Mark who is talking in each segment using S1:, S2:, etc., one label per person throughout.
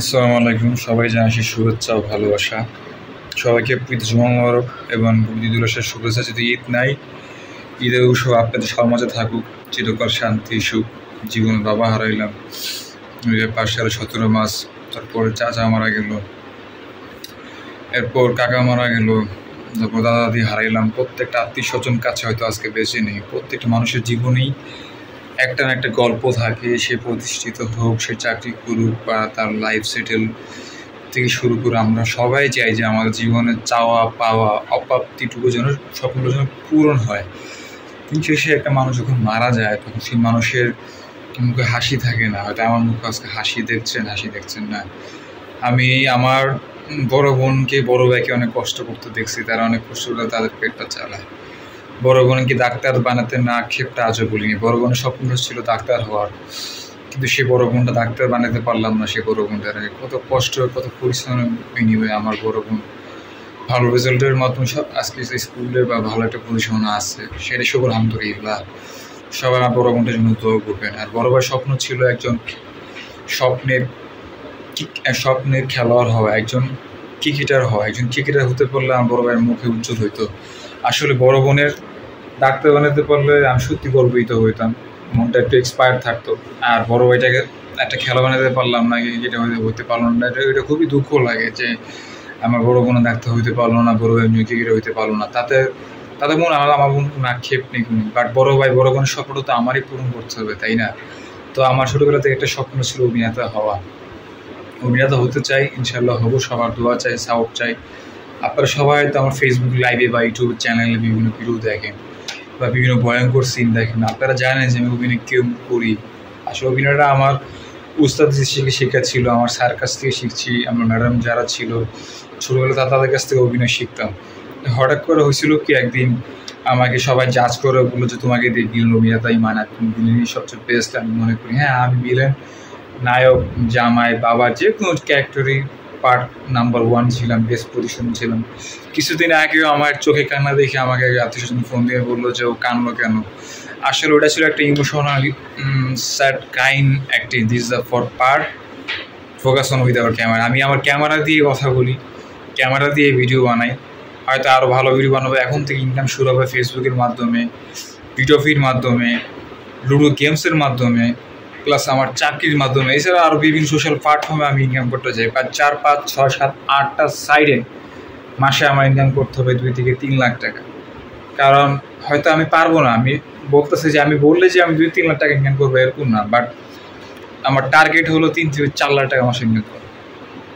S1: আসসালামু আলাইকুম, সবাই জানাচ্ছি শুভেচ্ছা ও ভালোবাসা। সবাইকে প্রীতি জুমা মোবারক এবং ঈদ উল আজহার শুভেচ্ছা। যদি ঈদ নাই, ঈদের উৎসব আপনাদের সবার মাঝে থাকুক, চিরকাল শান্তি সুখ। জীবনে বাবা হারাইলাম, পাশে আরো 17 মাস, তারপরে চাচা মারা গেল, এরপর কাকা মারা গেল, তারপর দাদা দাদি হারাইলাম। প্রত্যেকটা আত্মীয় স্বজন কাছে হয়তো আজকে বেঁচে নেই। প্রত্যেকটা মানুষের জীবনেই একটা না একটা গল্প থাকে। সে প্রতিষ্ঠিত হোক, সে চাকরি করুক, বা তার লাইফ সেটেল থেকে শুরু করে আমরা সবাই চাই যে আমাদের জীবনের চাওয়া পাওয়া অপ্রাপ্তিটুকু যেন স্বপ্নগুলো যেন পূরণ হয়। কিন্তু শেষে একটা মানুষ যখন মারা যায় তখন সেই মানুষের মুখে হাসি থাকে না। হয়তো আমার মুখে আজকে হাসি দেখছেন না। আমি আমার বড় বোনকে, বড় ভাইকে অনেক কষ্ট করতে দেখছি। তারা অনেক কষ্ট করে তাদের পেটটা চালায়। বড় বোনকে ডাক্তার বানাতে না আক্ষেপটা আজও বলিনি। বড় বোনের স্বপ্ন ছিল ডাক্তার হওয়ার, কিন্তু সে বড় বোনটা ডাক্তার বানাতে পারলাম না। সে বড় বোনটার কত কষ্ট, কত পরিশ্রমের বিনিময়ে আমার বড় বোন ভালো রেজাল্টের মাধ্যমে আজকে স্কুলে বা ভালো একটা পজিশনে আছে। সেটা শুভ আলহামদুলিল্লাহ। সবাই আমার বড় বোনটার জন্য দোয়া করবেন। আর বড় ভাইয়ের স্বপ্ন ছিল একজন স্বপ্নের খেলোয়াড় হওয়া, একজন ক্রিকেটার হওয়া। একজন ক্রিকেটার হতে পারলে আমার বড় ভাইয়ের মুখে উজ্জ্বল হইতো। আসলে বড় বোনের ডাক্তার বানাতে পারলে আমি সত্যি গর্বিত হইতাম, মনটা একটু এক্সপায়ার থাকতো। আর বড় ভাইটাকে একটা খেলা বানাতে পারলাম না, যেটা হইতে পারলো না, এটা খুবই দুঃখ লাগে যে আমার বড় বোন ডাক্তার হইতে পারলো না, বড় ভাই ক্রিকেটার হইতে পারলো না। তাতে মনে আমার বোন কোনো আক্ষেপ নেই কোনো। বাট বড় বোনের স্বপ্নটা তো আমারই পূরণ করতে হবে, তাই না? তো আমার ছোটোবেলা থেকে একটা স্বপ্ন ছিল অভিনেতা হওয়া। অভিনেতা হতে চাই, ইনশাল্লাহ হবো। সবার দোয়া চাই, সাপোর্ট চাই। আপনারা সবাই তো আমার ফেসবুক লাইভে বা ইউটিউব চ্যানেলে বিভিন্ন ভিডিও দেখেন বা বিভিন্ন ভয়ঙ্কর সিন দেখেন। আপনারা জানেন যে আমি অভিনয় কেউ করি। আসলে অভিনয়টা আমার উস্তাদ থেকে শেখা ছিল, আমার স্যার কাছ থেকে শিখছি। আমার ম্যাডাম যারা ছিল ছোটোবেলা তাদের কাছ থেকে অভিনয় শিখতাম। হঠাৎ করে হয়েছিল কি, একদিন আমাকে সবাই জাজ করে বললো যে তোমাকে দিয়ে ভিলেন অভিনেতাই মানায়, তুমি ভিলেনই সবচেয়ে বেস্ট আমি মনে করি। হ্যাঁ, আমি ভিলেন, নায়ক, জামাই, বাবা, যে কোনো ক্যারেক্টারই পার্ট নাম্বার 1 ছিলাম, বেস্ট পজিশন ছিলাম। কিছুদিন আগেও আমার চোখে কান্না দেখে আমাকে আত্মীয় স্বজন ফোন দিয়ে বললো যে ও কান্না কেন। আসলে ওটা ছিল একটা emotional sad kind acting. This the for part focus on with our camera. আমি আমার ক্যামেরা দিয়ে কথা বলি, ক্যামেরা দিয়ে ভিডিও বানাই। হয়তো আরও ভালো ভিডিও বানাবো। এখন থেকে ইনকাম শুরু হবে ফেসবুকের মাধ্যমে, ভিডিওর মাধ্যমে, লুডো গেমসের মাধ্যমে, প্লাস আমার চাকরির মাধ্যমে। এছাড়া আরও বিভিন্ন সোশ্যাল প্ল্যাটফর্মে আমি ইনকাম করতে চাই। 4, 5, 6, 7, 8টা সাইডে মাসে আমার ইনকাম করতে হবে 2 থেকে 3 লাখ টাকা। কারণ হয়তো আমি পারবো না, আমি বলতেছি যে আমি বললে যে আমি 2-3 লাখ টাকা ইনকাম করবো এরকম না। বাট আমার টার্গেট হলো 3 থেকে 4 লাখ টাকা মাসে ইনকাম করবো।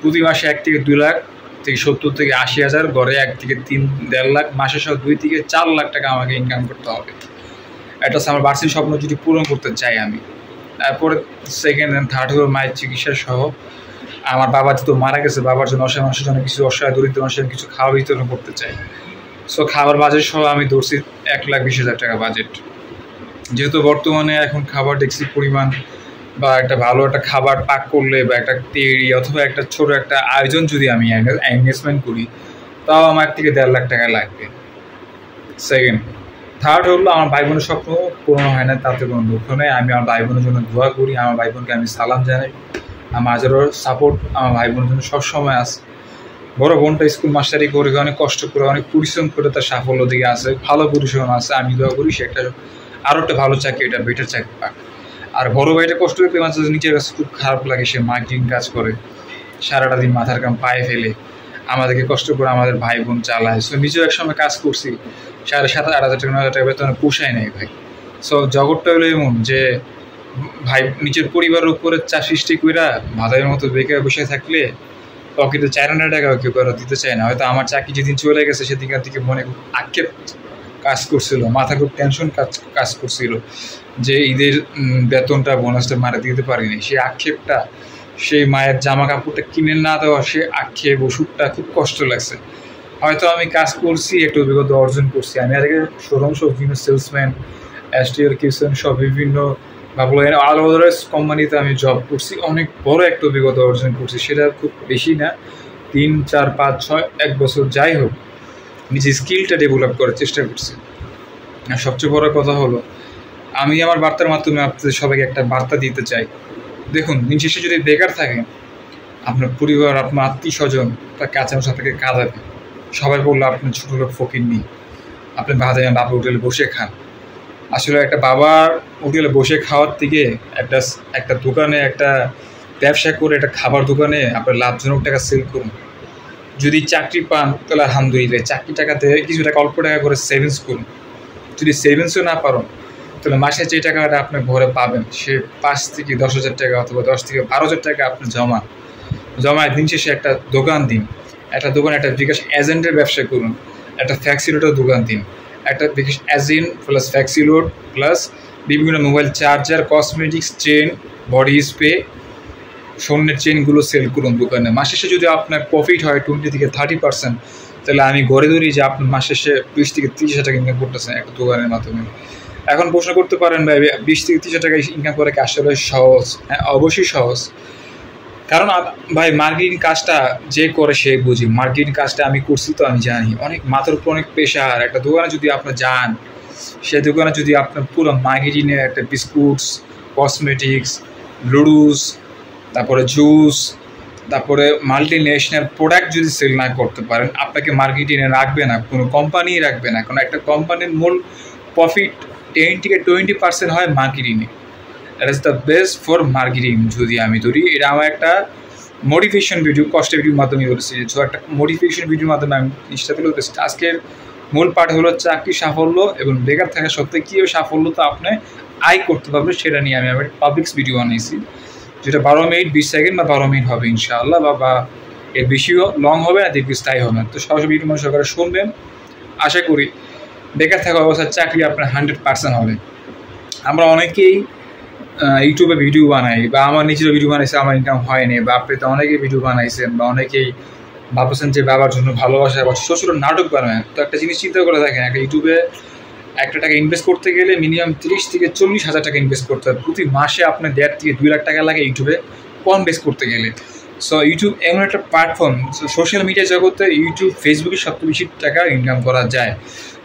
S1: প্রতি মাসে 1 থেকে 2 লাখ থেকে 70 থেকে 80 হাজার, গড়ে 1 থেকে 3-1.5 লাখ, মাসে সহ 2 থেকে 4 লাখ টাকা আমাকে ইনকাম করতে হবে। এটা হচ্ছে আমার বার্ষিক স্বপ্ন, যদি পূরণ করতে চাই আমি। তারপরে সেকেন্ড অ্যান্ড থার্ড হলো মায়ের চিকিৎসা সহ। আমার বাবা যেহেতু মারা গেছে, বাবার জন্য অসহায় মানুষের জন্য কিছু, অসহায় দরিদ্র মানুষের কিছু খাওয়া বিতরণ করতে চাই। সো খাবার বাজেট সহ আমি ধরছি 1,20,000 টাকা বাজেট। যেহেতু বর্তমানে এখন খাবার দেখছি পরিমাণ, বা একটা ভালো একটা খাবার পাক করলে বা একটা তৈরি অথবা একটা ছোট একটা আয়োজন যদি আমি ইনভেস্টমেন্ট করি, তাও আমার 1 থেকে 1.5 লাখ টাকা লাগবে। সেকেন্ড। থার্ড হলো আমার ভাই বোনের স্বপ্ন পূরণ হয় না, তাতে কোনো দুঃখ নেই। আমি আমার ভাই বোনের জন্য দোয়া করি, আমার ভাই বোনকে আমি সালাম জানাই। আমার আজও সাপোর্ট আমার ভাই বোনের জন্য সবসময় আছে। বড় বোনটা স্কুল মাস্টারি করে অনেক কষ্ট করে, অনেক পরিশ্রম করে তার সাফল্য দিকে আছে, ভালো পরিশ্রম আছে। আমি দোয়া করি সে আরও একটা ভালো চাকরি, এটা বেটার চাকরি পাক। আর বড় ভাইটা কষ্ট করতে মাঝে নিজের কাছে খুব খারাপ লাগে। সে মার্কেটিং কাজ করে, সারাটা দিন মাথার কাম পায়ে ফেলে আমাদেরকে কষ্ট করে আমাদের ভাই বোন চালায়। সো নিজেও একসময় কাজ করছি, 7,500, 8,000 টাকা, 9,000 টাকা বেতনে পোষায় নেই ভাই। সো জগৎটা হলো এমন যে ভাই নিজের পরিবারের উপরে চাপ সৃষ্টি কইরা ভাতাইয়ের মতো বেকার বসে থাকলে পকেটে 4,000 টাকা কেউ কারো দিতে চায় না। হয়তো আমার চাকরি যেদিন চলে গেছে সেদিনকার দিকে মনে খুব আক্ষেপ কাজ করছিল, মাথা খুব টেনশন কাজ করছিল যে ঈদের বেতনটা বোনাসটা মারা দিতে পারিনি। সেই আক্ষেপটা, সেই মায়ের জামা কাপড়টা কিনে না দেওয়া, সে আক্ষেপ, ওষুধটা খুব কষ্ট লাগছে। হয়তো আমি কাজ করছি, একটু অভিজ্ঞতা অর্জন করছি। আমি আগে শোরুম সব বিভিন্ন সেলসম্যান, STR কিচেন সব বিভিন্ন আলাদা কোম্পানিতে আমি জব করছি। অনেক বড় একটা অভিজ্ঞতা অর্জন করছি। সেটা খুব বেশি না, 3, 4, 5, 6, 1 বছর, যাই হোক নিজের স্কিলটা ডেভেলপ করার চেষ্টা করছি। আর সবচেয়ে বড় কথা হলো, আমি আমার বার্তার মাধ্যমে আপনাদের সবাইকে একটা বার্তা দিতে চাই। দেখুন, দিন শেষে যদি বেকার থাকেন আপনার পরিবার, আপনার আত্মীয়-স্বজন তার কাছে থেকে কাঁদাবে। সবাই বললো আপনি ছোট লোক ফকিন্নি, আপনি ভাত এনে বাবার হোটেলে বসে খান। আসলে একটা বাবার হোটেলে বসে খাওয়ার থেকে একটা দোকানে একটা ব্যবসা করে একটা খাবার দোকানে আপনার লাভজনক টাকা সেল করুন। যদি চাকরি পান তাহলে আলহামদুলিল্লাহ, চাকরি টাকাতে কিছু টাকা অল্প টাকা করে সেভিংস করুন। যদি সেভিংসও না পারেন তাহলে মাসে যে টাকাটা আপনি ঘরে পাবেন সে 5 থেকে 10,000 টাকা অথবা 10 থেকে 12,000 টাকা আপনি জমায় দিন শেষে একটা দোকান দিন। একটা দোকানে একটা বিকাশ এজেন্টের ব্যবসা করুন, একটা ফ্যাক্সিলোডের দোকান দিন। একটা বিকাশ এজেন্ট প্লাস ফ্যাক্সিলোড প্লাস বিভিন্ন mobile charger, cosmetics, chain, body spray, স্বর্ণের চেনগুলো সেল করুন দোকানে। মাস শেষে যদি আপনার প্রফিট হয় 20 থেকে 30%, তাহলে আমি ঘরে ধরি যে আপনার মাস শেষে 20 থেকে 30,000 টাকা ইনকাম করতেছেন একটা দোকানের মাধ্যমে। এখন প্রশ্ন করতে পারেন ভাই 20 থেকে 30,000 টাকা ইনকাম করা কি আসলে সহজ? হ্যাঁ, অবশ্যই সহজ। কারণ ভাই মার্কেটিং কাজটা যে করে সে বুঝি। মার্কেটিং কাজটা আমি করছি তো আমি জানি। অনেক মাথার উপর অনেক প্রেশার। একটা দোকানে যদি আপনার যান, সে দোকানে যদি আপনার পুরো মার্কেটিংয়ের একটা বিস্কুটস, কসমেটিক্স, লুডুস, তারপরে জুস, তারপরে মাল্টি ন্যাশনাল প্রোডাক্ট যদি সেল না করতে পারেন, আপনাকে মার্কেটিংয়ে রাখবে না, কোনো কোম্পানি রাখবে না। কারণ একটা কোম্পানির মূল প্রফিট 10 থেকে 20% হয় মার্কেটিংয়ে। That is the best for marketing যদি আমি ধরি। এটা আমার একটা মোটিভেশন ভিডিও, কষ্ট ভিডিওর মাধ্যমে বলেছি। সো একটা মোটিভেশন ভিডিওর মাধ্যমে আমি জিনিসটা তুলে ধরেছি। আজকের মূল পার্ট হলো চাকরি সাফল্য এবং বেকার থাকা সত্ত্বেও কীভাবে সাফল্যতা আপনি আয় করতে পারবেন সেটা নিয়ে আমি আমার পাবলিক্স ভিডিও বানিয়েছি, যেটা 12 মিনিট 20 সেকেন্ড বা 12 মিনিট হবে ইনশাআল্লাহ, বা এর বেশিও লং হবে না, দীর্ঘস্থায়ী হবে না। তো সরাসরি ভিডিও মনে সহকারে শুনবেন। আশা করি বেকার থাকা অবস্থায় চাকরি আপনার 100% হবে। আমরা অনেকেই ইউটিউবে ভিডিও বানাই, বা আমার নিজেরও ভিডিও বানাইছে, আমার ইনকাম হয়নি, বা আপনি তো অনেকেই ভিডিও বানাইছেন, বা অনেকেই ভাবছেন যে বাবার জন্য ভালোবাসা বা ছোটো ছোটো নাটক বানায়। তো একটা জিনিস চিন্তা করে দেখেন, একটা ইউটিউবে একটা টাকা ইনভেস্ট করতে গেলে মিনিমাম 30 থেকে 40,000 টাকা ইনভেস্ট করতে হয়। প্রতি মাসে আপনার 1.5 থেকে 2 লাখ টাকা লাগে ইউটিউবে কম বেস করতে গেলে। সো ইউটিউব এমন একটা প্ল্যাটফর্ম, সোশ্যাল মিডিয়া জগতে ইউটিউব, ফেসবুকে সবচেয়ে বেশি টাকা ইনকাম করা যায়।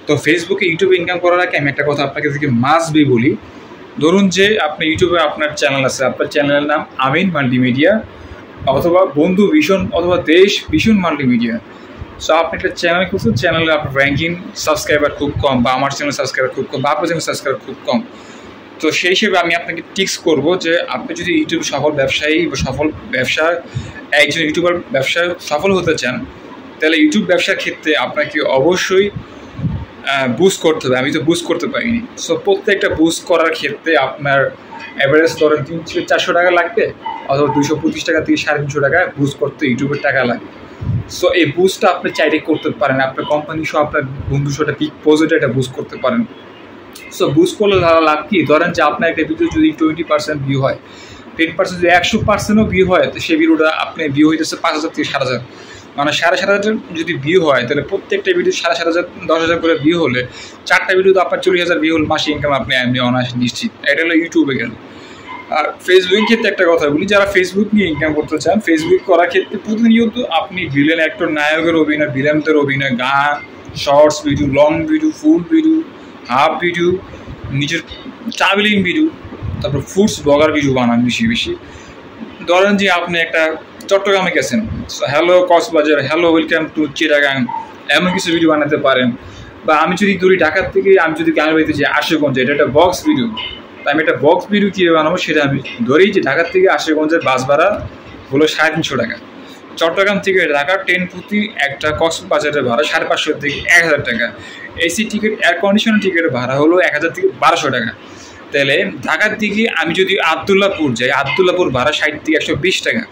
S1: তো ফেসবুকে ইউটিউবে ইনকাম করার আগে আমি একটা কথা আপনাকে থেকে মাস্ট বি বলি। ধরুন যে আপনি ইউটিউবে আপনার চ্যানেল আছে, আপনার চ্যানেলের নাম আমিন মাল্টিমিডিয়া অথবা বন্ধু ভীষণ অথবা দেশ ভীষণ মাল্টিমিডিয়া। সো আপনি একটা চ্যানেল খুলছেন, চ্যানেলে আপনার র্যাঙ্কিং সাবস্ক্রাইবার খুব কম, বা আমার চ্যানেল সাবস্ক্রাইবার খুব কম, বা আপনার চ্যানেল সাবস্ক্রাইবার খুব কম। তো সেই হিসেবে আমি আপনাকে টিপস করবো যে আপনি যদি ইউটিউব সফল ব্যবসায়ী বা সফল ব্যবসা একজন ইউটিউবার ব্যবসায় সফল হতে চান, তাহলে ইউটিউব ব্যবসার ক্ষেত্রে আপনাকে অবশ্যই বুস্ট করতে হবে। আমি তো বুস্ট করতে পারিনি। সো প্রত্যেকটা বুস্ট করার ক্ষেত্রে আপনার অ্যাভারেজ ধরেন 300 থেকে 400 টাকা লাগবে, অথবা 225 টাকা থেকে 350 টাকা বুস্ট করতে ইউটিউবের টাকা লাগে। সো এই বুস্টটা আপনি চাইলে করতে পারেন, আপনার কোম্পানি সহ আপনার বন্ধু সহ একটা বিগ প্রজেক্টে এটা বুস্ট করতে পারেন। সো বুস্ট করলে লাভ কি, ধরেন যে আপনার একটা ভিডিও যদি 20% ভিউ হয়, 10% যদি 100%ও ভিউ হয়, তো সেই ভিডিওটা আপনি ভিউ হইতেছে 5,000 থেকে 7,000, মানে 7,500 যদি ভিউ হয়, তাহলে প্রত্যেকটা ভিডিও 7,500 10,000 করে ভিউ হলে 4টা ভিডিও তো আপনার 40,000 ভিউ হলে মাসে ইনকাম আপনি অনায়াসে নিশ্চিত। এটা হলো ইউটিউবে গেল। আর ফেসবুকের ক্ষেত্রে একটা কথা বলি, যারা ফেসবুক নিয়ে ইনকাম করতে চান, ফেসবুক করার ক্ষেত্রে প্রতিনিয়ত আপনি ভিলেন অ্যাক্টর, নায়কের অভিনয়, ভিলেনদের অভিনয়, গান, shorts video, long video, full video, half video, নিজের ট্রাভেলিং ভিডিও, তারপর ফুডস ব্লগার ভিডিও বানান বেশি বেশি। ধরেন যে আপনি একটা চট্টগ্রামে গেছেন, hello Cox's Bazar, hello welcome to Chittagong, এমন কিছু ভিডিও বানাতে পারেন। বা আমি যদি ধরি ঢাকার থেকে আমি যদি গ্রামের বাড়িতে যাই আশুগঞ্জে, এটা একটা বক্স ভিডিও, তাই আমি একটা বক্স ভিডিও কীভাবে বানাবো সেটা আমি ধরেই যে ঢাকার থেকে আশুগঞ্জের বাস ভাড়া হলো 350 টাকা, চট্টগ্রাম থেকে ঢাকা ট্রেন প্রতি একটা কক্সবাজারের ভাড়া 550 থেকে 1,000 টাকা, এসি টিকিট, এয়ার কন্ডিশনার টিকিটের ভাড়া হলো 1,000 থেকে 1,200 টাকা। তাহলে ঢাকার দিকে আমি যদি আবদুল্লাপুর যাই, আবদুল্লাপুর ভাড়া 60 থেকে 120 টাকা।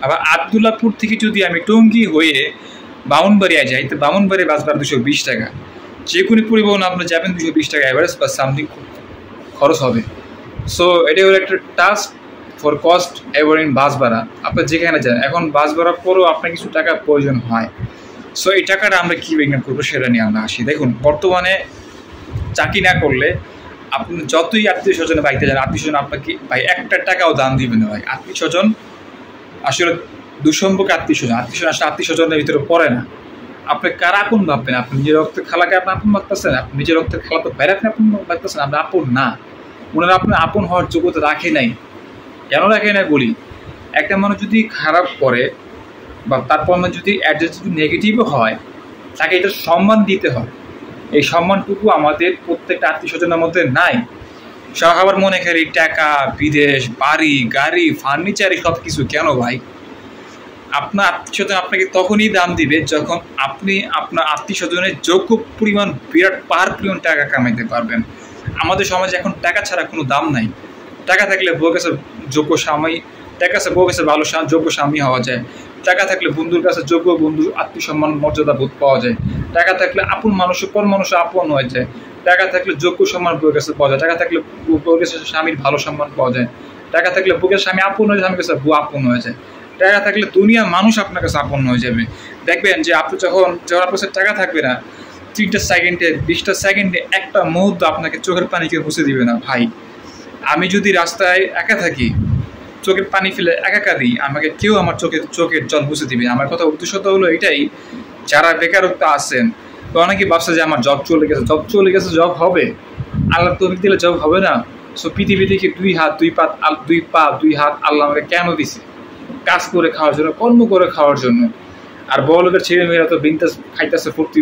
S1: আবার আবদুল্লাপুর থেকে যদি আমি টঙ্গী হয়ে বামুনবাড়িয়া যাই, তো বামুনবাড়িয়া বাস ভাড়া 220 টাকা। যে কোনো পরিবহন আপনি যাবেন 220 টাকা অ্যাভারেজ বা সামথিং খরচ হবে। সো এটা হলো একটা টাস্ক ফর কস্ট এভারিং বাস ভাড়া, আপনি যেখানে যান। এখন বাস ভাড়া পরেও আপনার কিছু টাকা প্রয়োজন হয়। সো এই টাকাটা আমরা কী ইনকাম করবো সেটা নিয়ে আমরা আসি। দেখুন, বর্তমানে চাকরি না করলে আপনি যতই আত্মীয় স্বজনের বাড়িতে যান, আত্মীয় স্বজন আপনাকে ভাই একটা টাকাও দান দিবে না। ভাই আত্মীয় স্বজন আসলে দুঃসম্পর্কে আত্মীয় স্বজন আসলে আত্মীয় স্বজনের ভিতরে পড়ে না। আপনি কার আপন ভাববেন? আপনি নিজের রক্তের খালাকে আপনি আপন ভাবতেছেন, আপনি নিজের রক্তের খালা তো বাইরে আপনি আপন ভাবতেছেন, আপনি আপন না। ওনারা আপনার আপন হওয়ার যোগ্যতা রাখে নাই। কেন রাখে না বলি, একটা মানুষ যদি খারাপ করে বা তার পণ্য যদি অ্যাড্রেস যদি নেগেটিভও হয়, তাকে এটা সম্মান দিতে হয়। এই সম্মানটুকু আমাদের প্রত্যেকটা আত্মীয় স্বজনের মধ্যে নাই। সব আবার মনে করি টাকা, বিদেশ, বাড়ি, গাড়ি, ফার্নিচার, সব কিছু। কেন ভাই? আপনার আত্মীয় স্বজন আপনাকে তখনই দাম দিবে যখন আপনি আপনার আত্মীয় স্বজনের যোগ্য পরিমাণ বিরাট পাহাড় পরিমাণ টাকা কামাইতে পারবেন। আমাদের সমাজে এখন টাকা ছাড়া কোনো দাম নাই। টাকা থাকলে বউ কাছে যোগ্য স্বামী, টাকা কাছে বউ কাছে ভালো যোগ্য স্বামী হওয়া যায়। টাকা থাকলে বন্ধুর কাছে যোগ্য বন্ধু, আত্মীয়সম্মান, মর্যাদা বোধ পাওয়া যায়। টাকা থাকলে আপন মানুষ পর মানুষ আপন হয়ে যায়। টাকা থাকলে যোগ্য সম্মান বউয়ের কাছে পাওয়া যায়। টাকা থাকলে বউয়ের কাছে স্বামীর ভালো সম্মান পাওয়া যায়। টাকা থাকলে বউয়ের স্বামী আপন হয়ে যায়, স্বামীর কাছে বউ আপন হয়ে যায়। টাকা থাকলে দুনিয়া মানুষ আপনার কাছে আপন হয়ে যাবে। দেখবেন যে আপনি যখন আপনার কাছে টাকা থাকবে না, 3টা সেকেন্ডে 20টা সেকেন্ডে একটা মুহূর্ত আপনাকে চোখের পানিকে মুছে দিবে না ভাই। আমি যদি রাস্তায় একা থাকি, চোখের পানি ফেলে একা দিই, আমাকে কেউ আমার চোখের জল মুছে দিবে। আমার কথা উদ্দেশ্যটা হলো এটাই, যারা বেকারত্ব আছেন, তো অনেকে ভাবছে যে আমার জব চলে গেছে, জব হবে, আল্লাহ তৌফিক দিলে জব হবে না। সো পৃথিবী থেকে 2 হাত 2 পা 2 হাত আল্লাহ আমাকে কেন দিছে? কাজ করে খাওয়ার জন্য, কর্ম করে খাওয়ার জন্য। আর বড় লোকের ছেলে মেয়েরা তো বিনতেস খাইতেছে, ফুর্তি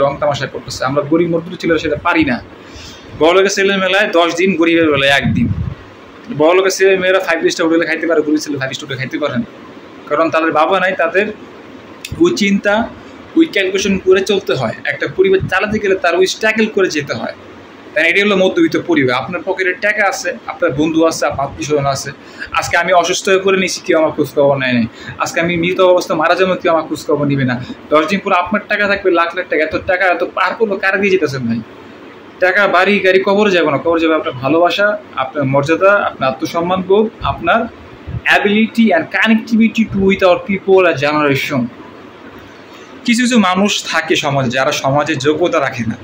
S1: রং তামাশা করতেছে। আমরা গরিব মধ্যবিত্ত ছেলেরা সেটা পারি না। বড় লোকের ছেলে মেলায় 10 দিন, গরিবের বেলায় 1 দিন। বড় লোকের ছেলে মেয়েরা 5 স্টার হোটেলে খাইতে পারে, গরিব ছেলে 5 স্টার খাইতে পারেন, কারণ তাদের বাবা নাই। তাদের ওই চিন্তা, ওই ক্যালকুলেশন করে চলতে হয়। একটা পরিবার চালাতে গেলে তার ওই স্ট্রাগল করে যেতে হয়। তাই এটি হলো মধ্যবিত্ত পরিবার। আপনার পকেটে টাকা আছে, আপনার বন্ধু আছে, আপনার আত্মীয় স্বজন আছে। আজকে আমি অসুস্থ হয়ে পড়ে নিয়েছি, কেউ আমার খোঁজখবর নেয় নাই। আজকে আমি মৃত অবস্থা মারা যাবো, কেউ আমার খোঁজখবর নিবে না। 10 দিন পর আপনার টাকা থাকবে লাখ লাখ টাকা। এত টাকা এত পার করলো কারা দিয়ে যেতেছেন ভাই? টাকা, বাড়ি, গাড়ি কবরে যাবে না। কবরে যাবে আপনার ভালোবাসা, আপনার মর্যাদা, আপনার আত্মসম্মান বোধ, আপনার ability and connectivity to with our people আর জেনারেশন। কিছু কিছু মানুষ থাকে সমাজে, যারা সমাজে যোগ্যতা রাখে না।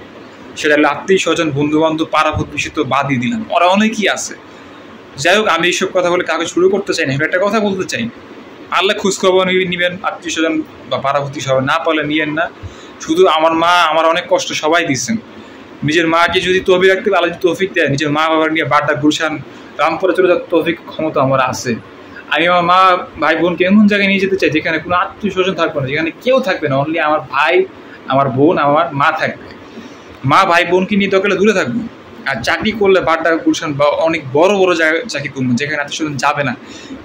S1: সেটা হলো আত্মীয় স্বজন, বন্ধু বান্ধব, পাড়া প্রতিবেশী তো বাদই দিলাম, ওরা অনেকই আছে। যাই হোক, আমি এইসব কথা বলে কাউকে শুরু করতে চাই না। একটা কথা বলতে চাই, পারলে খোঁজখবর নিবেন আত্মীয় স্বজন বা পাড়া প্রতিবেশী, সবাই না পারলে নিয়েন না। শুধু আমার মা আমার অনেক কষ্ট সবাই দিচ্ছেন। নিজের মাকে যদি তৌফিক রাখতে আল্লাহ যদি তৌফিক দেয়, নিজের মা বাবার নিয়ে বাড্ডা, গুলশান, রামপুরে চলে যাওয়ার তৌফিক ক্ষমতা আমার আছে। আমি আমার মা ভাই বোনকে এমন জায়গায় নিয়ে যেতে চাই যেখানে কোনো আত্মীয় স্বজন থাকবে না, যেখানে কেউ থাকবে না, অনলি আমার ভাই, আমার বোন, আমার মা থাকবে। মা ভাই বোনকে নিয়ে দরকার দূরে থাকবো। আর চাকরি করলে বাড্ডা, গুলশান বা অনেক বড় বড় জায়গায় চাকরি করবো, যেখানে আত্মীয় স্বজন যাবে না,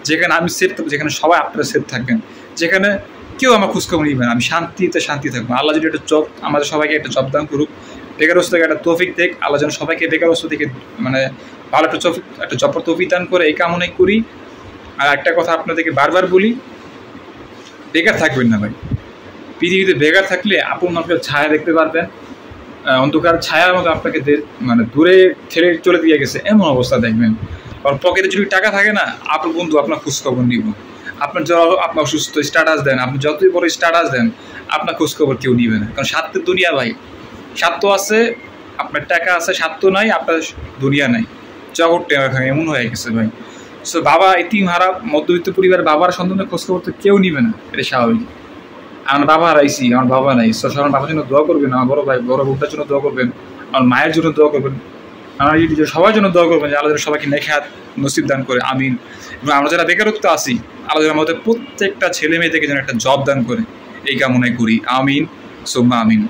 S1: যেখানে আমি সেফ থাকবো, যেখানে সবাই আপনারা সেফ থাকবেন, যেখানে কেউ আমার খোঁজখবর নিবে না। আমি শান্তিতে থাকবো। আল্লাহ যদি একটা জব আমাদের সবাইকে একটা জব দান করুক, বেকারত্ব থেকে একটা তৌফিক দেখ আল্লাহ, যেন সবাইকে বেকারত্ব থেকে মানে ভালো একটা জব তৌফিক দান করে, এই কামনাই করি। আর একটা কথা আপনাদেরকে বারবার বলি, বেকার থাকবেন না ভাই। পৃথিবীতে বেকার থাকলে আপন মানুষের ছায়া দেখতে পারবেন, অন্ধকার ছায়ার মতো আপনাকে মানে দূরে ঠেলে চলে দিয়ে গেছে এমন অবস্থা দেখবেন। কারণ পকেটে যদি টাকা থাকে না, আপনার বন্ধু আপনার খোঁজখবর নিব। আপনার আপনার অসুস্থ স্ট্যাটাস দেন, আপনি যতই বড় স্ট্যাটাস দেন, আপনার খোঁজখবর কেউ নিবে না। কারণ স্বার্থের দুনিয়া ভাই। স্বার্থ আছে, আপনার টাকা আছে, স্বার্থ নাই, আপনার দুনিয়া নাই। জগৎটা এমন হয়ে গেছে ভাই। সো বাবা এতিম হারা মধ্যবিত্ত পরিবারের বাবার সন্তানের খোঁজখবর তো কেউ নিবে না, এটা স্বাভাবিক। আমার বাবা হারাইছি, আমার বাবা নাই। আমার বাবার জন্য দোয়া করবেন, আমার বড় ভাই বড় বোনটার জন্য দোয়া করবেন, আমার মায়ের জন্য দোয়া করবেন, আমার সবার জন্য দোয়া করবেন যে আল্লাহ সবাইকে নেখাত নসিব দান করে, আমিন। এবং আমরা যারা বেকারত্ব আছি, আল্লাহ আমাদের প্রত্যেকটা ছেলে মেয়েদেরকে যেন একটা জব দান করে, এই কামনাই করি, আমিন সুম্মা আমিন।